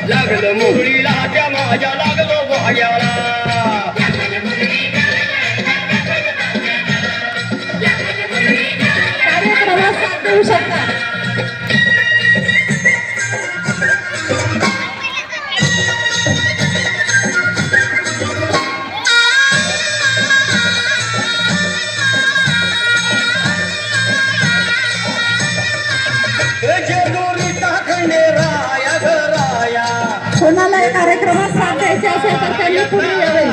लागलं मोहळीला त्या माझ्या लागलो भाग्याला कार्यक्रमात साथ देऊ शकता. कोणाला या कार्यक्रमात साथ द्यायचे असेल तर त्यांनी पुढे यावे.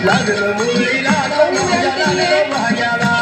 लागलं मुलीला भाग्याला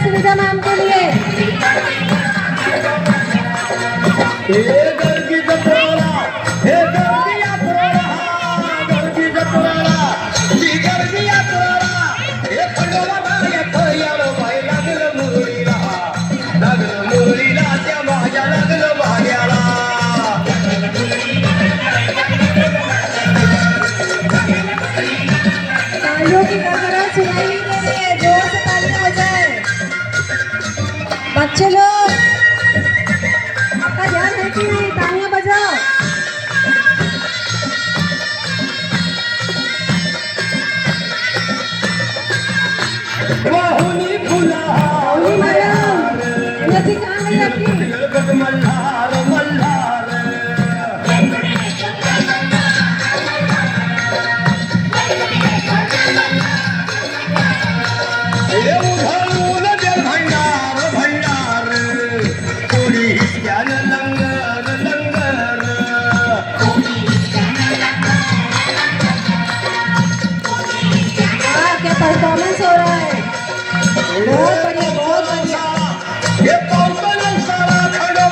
सुविधा मैम के लिए तालियों की गड़गड़ाहट सुनाई नहीं दे रही है. जोर से तालियां हो जाए. बच्चे लोग आपका ध्यान है कि नहीं? तालियां बजाओ. बाहुली फुला बाहुली मैडम एनर्जी कहाँ गई आपकी? मल्हार मल्हार परफॉर्मेंस हो रहा है. बहुत बढ़िया बहुत बढ़िया. ये कौन सारा खड़ो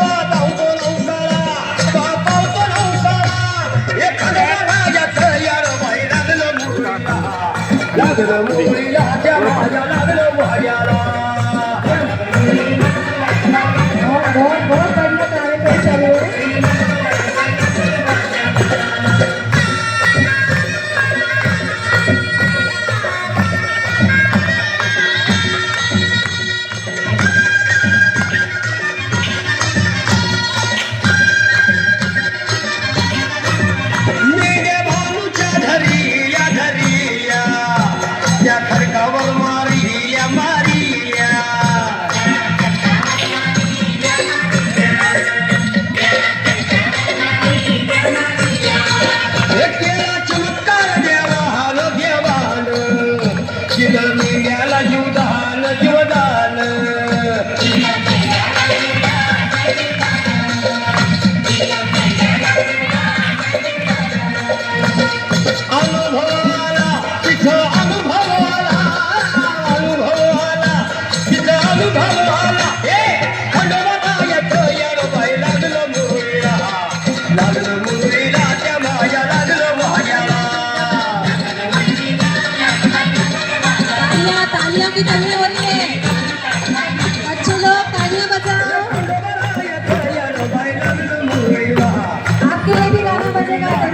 की कमी हो रही है। बच्चे लोग तालियां बजाओ, आपके लिए भी गाना बजेगा।